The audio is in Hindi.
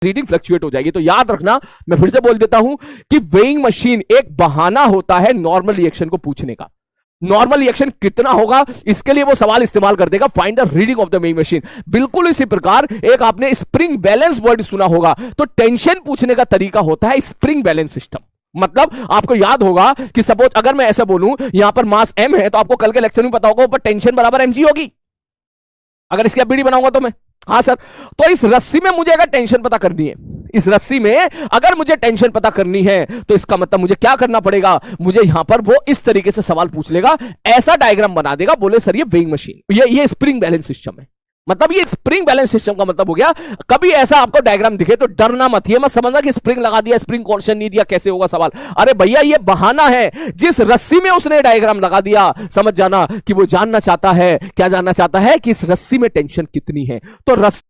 रीडिंग फ्लक्चुएट हो जाएगी। तो याद रखना, मैं फिर से बोल देता हूं कि वेइंग मशीन एक बहाना होता है नॉर्मल रिएक्शन को पूछने का। नॉर्मल रिएक्शन कितना होगा इसके लिए वो सवाल इस्तेमाल कर देगा, find the reading of the weighing machine. बिल्कुल इसी प्रकार एक आपने स्प्रिंग बैलेंस वर्ड सुना होगा, तो टेंशन पूछने का तरीका होता है स्प्रिंग बैलेंस सिस्टम। मतलब आपको याद होगा कि सपोज अगर मैं ऐसा बोलूं यहां पर मास m है, तो आपको कल के लेक्चर में पता होगा ऊपर टेंशन बराबर mg होगी, अगर इसकी बीडी बनाऊंगा तो मैं। हाँ सर, तो इस रस्सी में मुझे अगर टेंशन पता करनी है, इस रस्सी में अगर मुझे टेंशन पता करनी है, तो इसका मतलब मुझे क्या करना पड़ेगा, मुझे यहां पर वो इस तरीके से सवाल पूछ लेगा, ऐसा डायग्राम बना देगा, बोले सर ये वेइंग मशीन, ये स्प्रिंग बैलेंस सिस्टम है। मतलब ये स्प्रिंग बैलेंस सिस्टम का मतलब हो गया, कभी ऐसा आपको डायग्राम दिखे तो डरना मत, ये मत समझना कि स्प्रिंग लगा दिया, स्प्रिंग कांस्टेंट नहीं दिया, कैसे होगा सवाल। अरे भैया ये बहाना है, जिस रस्सी में उसने डायग्राम लगा दिया, समझ जाना कि वो जानना चाहता है, क्या जानना चाहता है कि इस रस्सी में टेंशन कितनी है। तो रस्सी